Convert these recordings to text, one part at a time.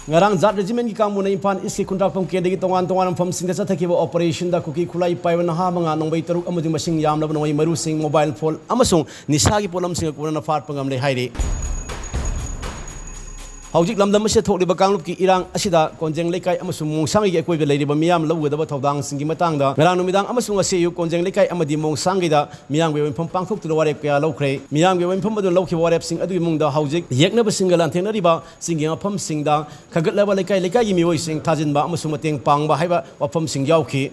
ngarang zat regiment ki kangmu na impan iski kontrak pam ke degi tongan tongan pam sing da sathakiba operation da kuki khulai paiba na ha manga nongbai taruk amadi masing yam laba nongbai maru sing mobile phone amasung nisagi polam sing ko na fat pangam le haire hawjik lamdam se thokliba kanglup ki irang asida konjeng lekai amasung mongsangi ge koibe leiriba miyam lawudaba thodang singi matang da ngarang numidang amasung ase yu konjeng lekai amadi mongsangi da miyang be pham pangthok tu warep kya lokre miyang be pham adu lokhi warep sing adu mungda hawjik yeknaba singalan thenariba singi pham singda khagat laba lekai lekai gi miwoi sing thajinba amasung mateng pangba haiba wafam sing yauki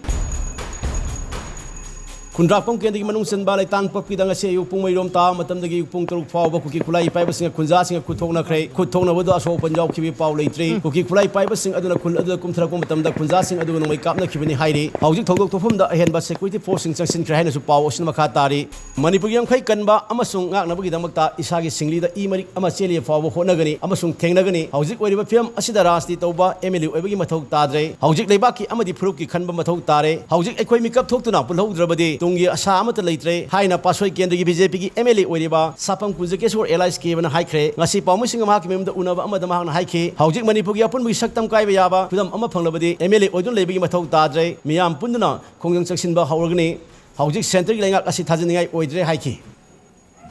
Kundrakpam Kendi Manung Senba Tan Papidanga say Upung Rom Ta, Matamagi Pung Fawa, Cookie Kulai Pipers, Kunzasing, Kutona Cray, Kutona Vodas open Job Kiwi Pauli tree, Cookie Kulai Pipers, Aduna Kumtrakum, the Kunzasing Aduna wake up the Kibini Heidi, how you told to whom the hand but security forcing Saxon Trahanas of Power Sinamakatari, Manipurian Kaikanba, Amasung, Nabuki Damata, Isagi Singli, the Emari Amaselia Fawa Honagani, Amasung Tenagani, how it were film Asidaras, the Toba, Emily, Evimatok Tadre, how Jik Lebaki, Amadi Pruki, Kanba Matok Tare, how Jik Equimic up to Nap, Low Drabadi. Tungi Asama Latre, Haina Pasway Kendi BJP, Emily Wediba, Sapam Kuzakes or Elias Cave and Hike, Nasi Pamusing Makim, the Unava Amadamahan Hike, Haujik Manipugi upon we Saktam Kaivayaba, Pudam Amapangabadi, Emily Odun Lebi Matok Tadre, Miam Pundana, Kongang Saxon Bahorgani, Haujik Center Lang Asitazani Oidre Hike.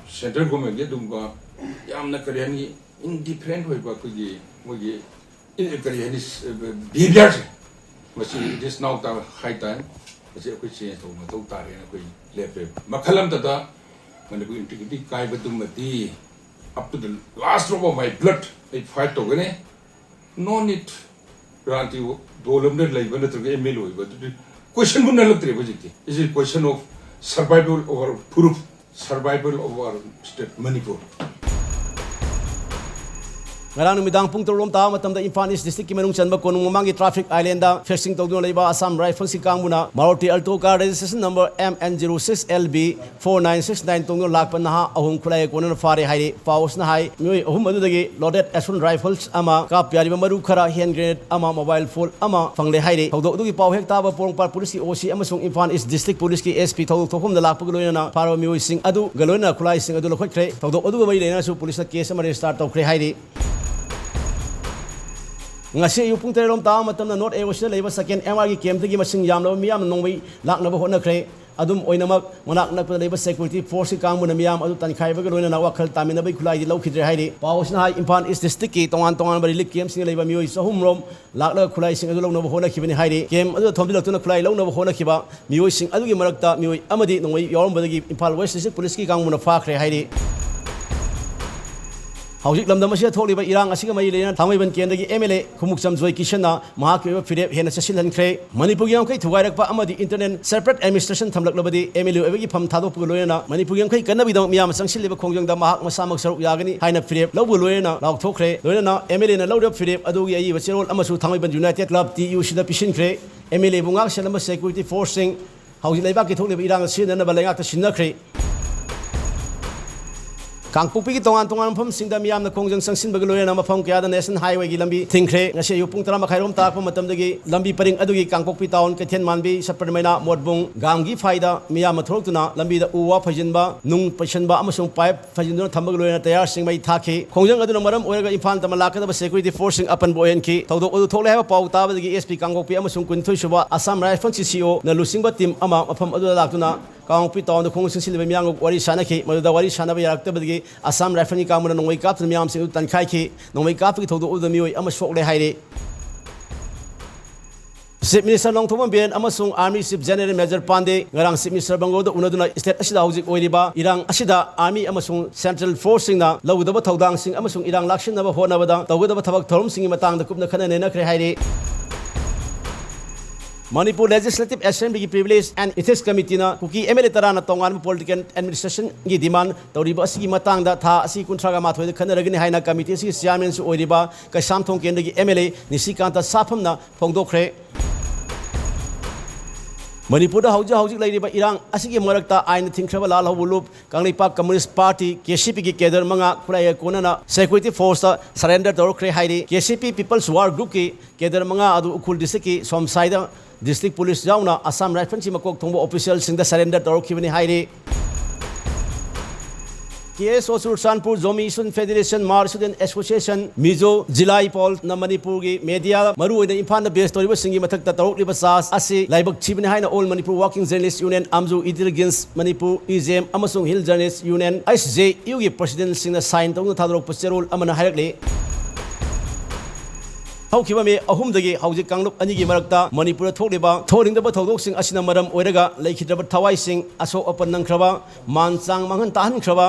Center Gomega Dumba, Yamna Kariani, independent way Bakugi, Mugi, in Karianis Bibias, but it is now the high time. Kasi ako siya ito matutari na ako lepe. Makalam tada, manipo integrity kaya ba dumati up to the last drop of my blood, I fight to gane. No need ranti dolam na live na talaga email but question mo na lang tre bajiti. Is it question of survival or proof survival of our state Manipur. Ngarang numidang pung turom ta matamda Imphal district ki manung chanba konung mamangi traffic island da facing tawdun leiba Assam rifle si kangmuna Maruti Alto car registration number MN06LB 4969 tongno lakpan na ahum khulai konon fare haire paus na hai mi ahum adu dagi loaded assault rifles ama ka pyari maru khara hand grenade ama mobile phone ama fangle haire thawdo du gi paw hek taba porongpar police ki OC amasung Imphal district police ki SP thawdo thokum da lakpa galoina na paro mi sing adu galoina khulai sing adu lokhre thawdo adu ga mai leina su police na case ama start tawkhre haire ngasi yu pung terom ta matam na north east leiba second MR gi kem tagi masing yam lo miyam nongbai lakna ba hona khre adum oinamak manak nak leiba security force kang mun miyam adu tan khai ba loina na wakhal tamina bai khulai di lokhidre haide paus na Imphal East district ki tongan tongan bari lik kem sing leiba mioi sahum rom lakla khulai sing adu lokna ba hona khibani haide kem adu thombi lokna khulai lokna ba hona khiba mioi sing adu gi marakta mioi amadi nongbai yorom badagi Imphal West district police ki kang mun fa khre haide Hawjik lamdam asia tholiba irang asiga mai leina thamaiban kendagi MLA khumukcham joy kishana mahaki firep hena sasil hankhre Manipur yang kai thugairak pa amadi internet separate administration thamlaklabadi MLA ebegi pham thadop loina Manipur yang kai kanabi dam miyam sangsil leba khongjang da mahak masamak saruk yagani haina firep lobu loina lauk thokre loina MLA na lodap firep adugi ayi bachirol amasu thamaiban United Club TU sida pishinkre MLA bungak selama security forcing hawjik leiba ki tholiba irang sinna na balengak ta sinnakre Kangpupi ki tongan tongan pham singda miyam na khongjang sangsin bagaloya na mafam kya da national highway gi lambi thingkhre ngase yu pung tara makhairom tak matam dagi lambi paring adugi Kangpupi town Kethen manbi saparmaina modbung gamgi faida miyam mathorok tuna lambi da uwa phajinba nung paishanba amasung pipe phajinduna thambagaloya na tayar singmai thakhi khongjang aduna maram oiraga Imphal tamalaka da security forcing apan boyen ki tawdo odu thole ha pau ta dagi SP Kangpupi amasung kunthoi suba Assam Rifle CCO na lusingba team ama mafam adu laktuna Kangpupi town da khongjang singsilbe miyang wari sanaki maduda wari sanaba yaraktabagi Assam Rifle ni kamuna nongwai kap tan miyam sing tan khai ki nongwai kap ki thodo uda mioi ama sok le haire Chief Minister Long Thomam Ben amasung Army Chief General Major Pande ngarang Chief Minister Bangoda unaduna state asida hojik oiriba irang asida Army amasung Central Force sing na lawudaba thodang sing amasung irang lakshin naba honabada tawudaba thabak thorum sing matang da kupna khana nena khre haire Manipur Legislative Assembly ki Privilege and Ethics Committee na kuki MLA tarana tongan political administration gi demand tawriba asigi matang da tha asi kuntraga mathoi da khanaragini haina committee si chairman su oiriba kaisam thong kendagi MLA Nisikanta Sapham na phongdokhre Manipur da hawjik lairiba irang asigi marakta ain thingkraba lal hawulup Kangleipak Communist Party KCP ki kedar manga khulai konana security force ta surrender dorkhre hairi KCP People's War Group ki kedar manga adu ukhul district ki somsaida District Police jauna Assam Rifle chi makok thongbo official sing da surrender dorkhibani haire KSO Sursanpur Zomi Sun Federation Mar Student Association Mizo Jilai Pol na Manipur gi media maru oina imphal na base toriba singi mathakta tarok liba sas asi laibak chibne haina All Manipur Working Journalists Union Amzu Intelligence Manipur EJM amasung Hill Journalists Union ISJU gi president singna sign tawna thadrok pacherol amana harakle haukiba me ahumdagi hauji kangluk anigi marakta Manipur thokliba thoringdaba thodok asina maram oiraga laikhidraba thawai sing aso opan nangkraba manchang manghan tahan khraba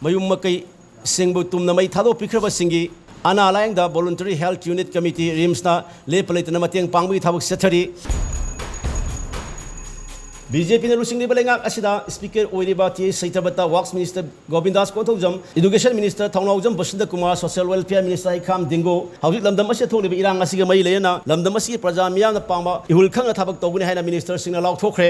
mayum makai singbu tumna mai thado pikraba singi ana alayang da voluntary health unit committee rims na lepalaitana mateng pangbi thabak sathari BJP na lusing liba lengak asida speaker oiriba ti saitabata works minister Govindas Kothojam education minister Thonglaujam Basunda Kumar social welfare minister Ikam Dingo hauji lamdam ase tholiba irang asiga mai leyana lamdam asi praja miyam na pangba ihul khanga thabak tawbuni haina minister singna law thokre